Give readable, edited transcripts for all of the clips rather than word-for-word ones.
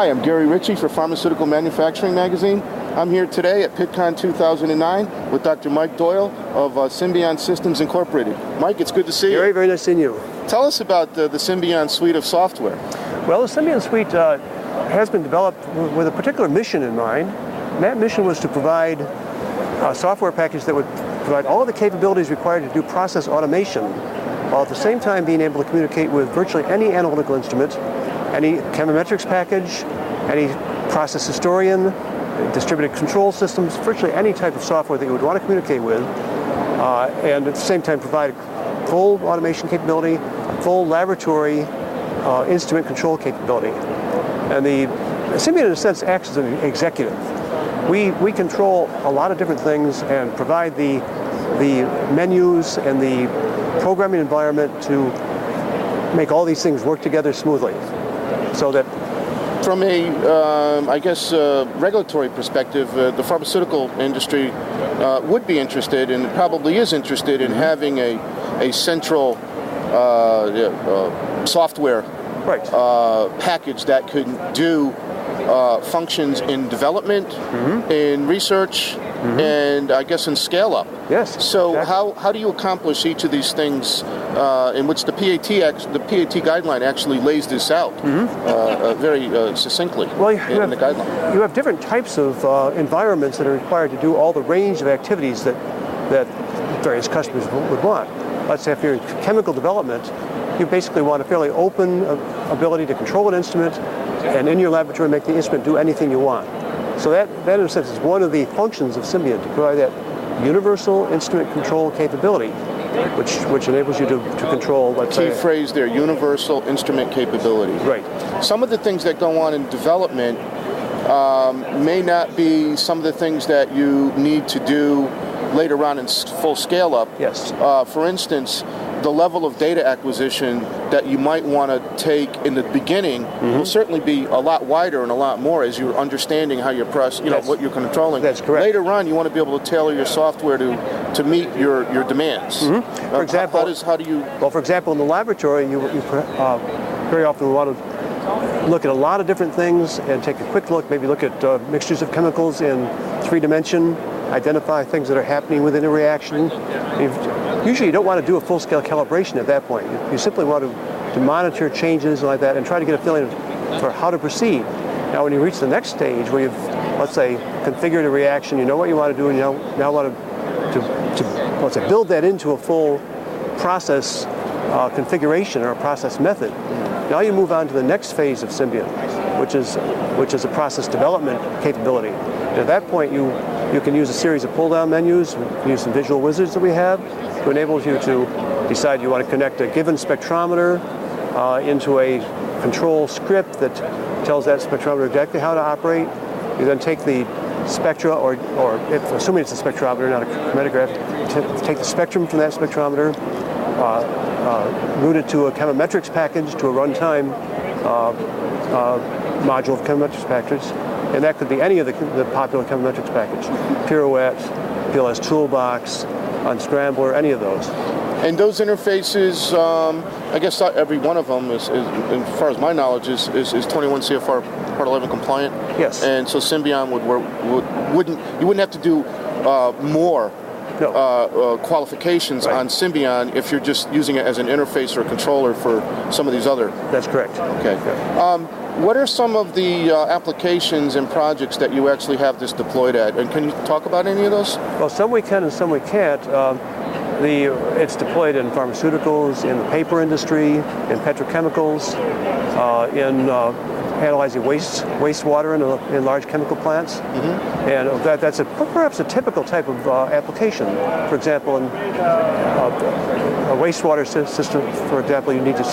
Hi, I'm Gary Ritchie for Pharmaceutical Manufacturing Magazine. I'm here today at Pittcon 2009 with Dr. Mike Doyle of Symbion Systems Incorporated. Mike, it's good to see you. Gary, very nice seeing you. Tell us about the Symbion suite of software. Well, the Symbion suite has been developed with a particular mission in mind. And that mission was to provide a software package that would provide all of the capabilities required to do process automation, while at the same time being able to communicate with virtually any analytical instrument, any chemometrics package, any process historian, distributed control systems, virtually any type of software that you would want to communicate with, and at the same time provide full automation capability, full laboratory instrument control capability. And the Symbion, in a sense, acts as an executive. We control a lot of different things and provide the menus and the programming environment to make all these things work together smoothly. So that from a, regulatory perspective, the pharmaceutical industry would be interested and probably is interested in having a central software package that could do functions in development, in research, and I guess in scale-up. Yes. So exactly. how do you accomplish each of these things in which the PAT guideline actually lays this out very succinctly in the guideline? You have different types of environments that are required to do all the range of activities that various customers would want. Let's say if you're in chemical development, you basically want a fairly open ability to control an instrument and in your laboratory make the instrument do anything you want. So that in a sense is one of the functions of Symbion, to provide that universal instrument control capability, which enables you to control, let's say... Key phrase there, universal instrument capability. Right. Some of the things that go on in development may not be some of the things that you need to do later on in full scale up. Yes. For instance, the level of data acquisition that you might want to take in the beginning will certainly be a lot wider and a lot more as you're understanding how you're what you're controlling. That's correct. Later on, you want to be able to tailor your software to meet your demands. For example, for example, in the laboratory, you very often want to look at a lot of different things and take a quick look, maybe look at mixtures of chemicals in 3-dimension, identify things that are happening within a reaction. Usually you don't want to do a full-scale calibration at that point. You simply want to monitor changes like that and try to get a feeling for how to proceed. Now when you reach the next stage where you've, let's say, configured a reaction, you know what you want to do, and you now want to let's say, build that into a full process configuration or a process method. Now you move on to the next phase of Symbion, which is a process development capability. And at that point you can use a series of pull-down menus, use some visual wizards that we have to enable you to decide you want to connect a given spectrometer into a control script that tells that spectrometer exactly how to operate. You then take the spectra, or if, assuming it's a spectrometer, not a chromatograph, take the spectrum from that spectrometer, route it to a chemometrics package, to a runtime module of chemometrics packages. And that could be any of the popular chemometrics package. Pirouette, PLS Toolbox, Unscrambler, any of those. And those interfaces, I guess not every one of them, is as far as my knowledge, is 21 CFR Part 11 compliant. Yes. And so Symbion you wouldn't have to do more qualifications on Symbion if you're just using it as an interface or a controller for some of these other. That's correct. Okay. Yeah. What are some of the applications and projects that you actually have this deployed at? And can you talk about any of those? Well, some we can and some we can't. It's deployed in pharmaceuticals, in the paper industry, in petrochemicals, in analyzing wastewater in large chemical plants. And that's perhaps a typical type of application. For example, in a wastewater system, for example, you need to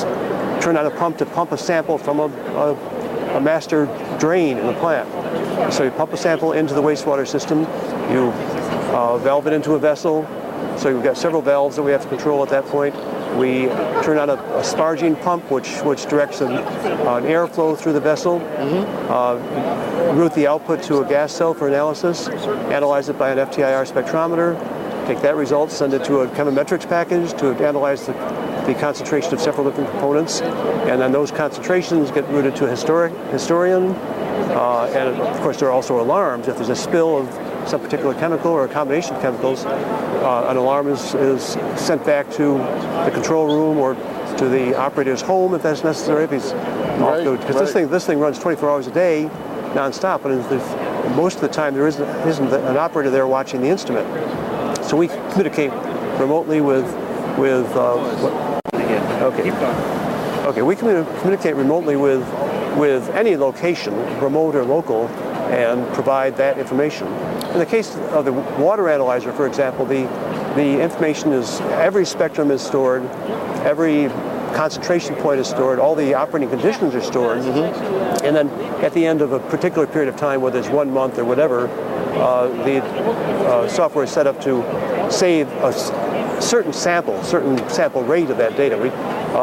turn on a pump to pump a sample from a master drain in the plant. So you pump a sample into the wastewater system, you valve it into a vessel. So you've got several valves that we have to control at that point. We turn on a sparging pump, which directs an airflow through the vessel, route the output to a gas cell for analysis, analyze it by an FTIR spectrometer, take that result, send it to a chemometrics package to analyze the concentration of several different components, and then those concentrations get routed to a historian, And of course, there are also alarms. If there's a spill of some particular chemical or a combination of chemicals, an alarm is sent back to the control room or to the operator's home if that's necessary. Because this thing runs 24 hours a day, nonstop, and most of the time there isn't an operator there watching the instrument. So we communicate remotely with we communicate remotely with any location, remote or local, and provide that information. In the case of the water analyzer, for example, the information is, every spectrum is stored, every concentration point is stored, all the operating conditions are stored, and then at the end of a particular period of time, whether it's 1 month or whatever, the software is set up to save a certain sample rate of that data.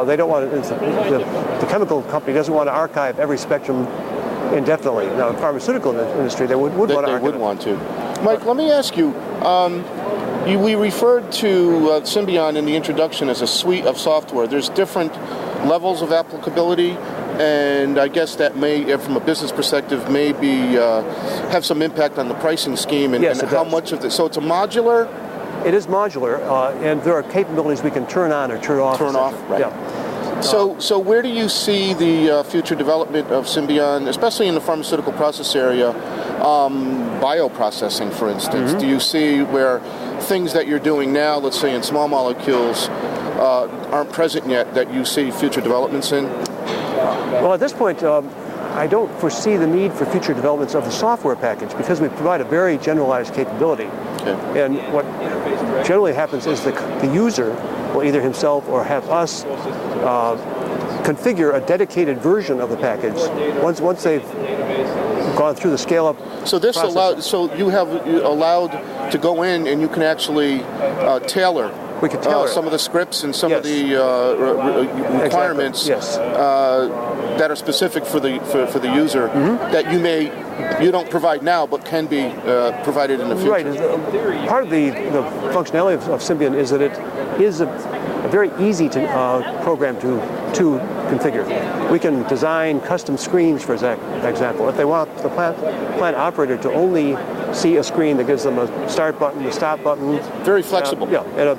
They don't want to, the chemical company doesn't want to archive every spectrum indefinitely. Now, in the pharmaceutical industry, they would want to archive. They would want to. Mike, let me ask you, we referred to Symbion in the introduction as a suite of software. There's different levels of applicability, and I guess that may, from a business perspective, maybe have some impact on the pricing scheme and, yes, and how much of this. So it's a modular? It is modular, and there are capabilities we can turn on or turn off. Turn off, right. Yeah. So where do you see the future development of Symbion, especially in the pharmaceutical process area, bioprocessing, for instance? Do you see where things that you're doing now, let's say in small molecules, aren't present yet, that you see future developments in? Well, at this point, I don't foresee the need for future developments of the software package because we provide a very generalized capability. Okay. And what generally happens is the user will either himself or have us configure a dedicated version of the package once they've gone through the scale-up. So this allowed. So you have allowed to go in and you can actually tailor. We can tailor some of the scripts and some of the requirements that are specific for the user that you don't provide now, but can be provided in the future. Right. Part of the functionality of Symbion is that it is a very easy to program to configure. We can design custom screens, for example. If they want the plant operator to only see a screen that gives them a start button, a stop button. Very flexible. And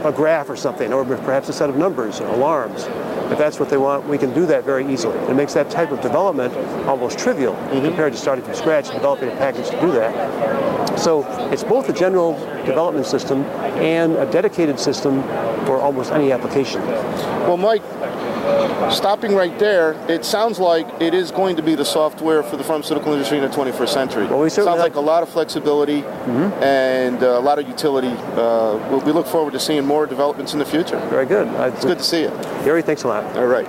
a graph or something, or perhaps a set of numbers, alarms. If that's what they want, we can do that very easily. It makes that type of development almost trivial compared to starting from scratch and developing a package to do that. So it's both a general development system and a dedicated system for almost any application. Well, Mike, stopping right there, it sounds like it is going to be the software for the pharmaceutical industry in the 21st century. Well, sounds like a lot of flexibility and a lot of utility. We look forward to seeing more developments in the future. Very good. It's good to see you. Gary, thanks a lot. All right.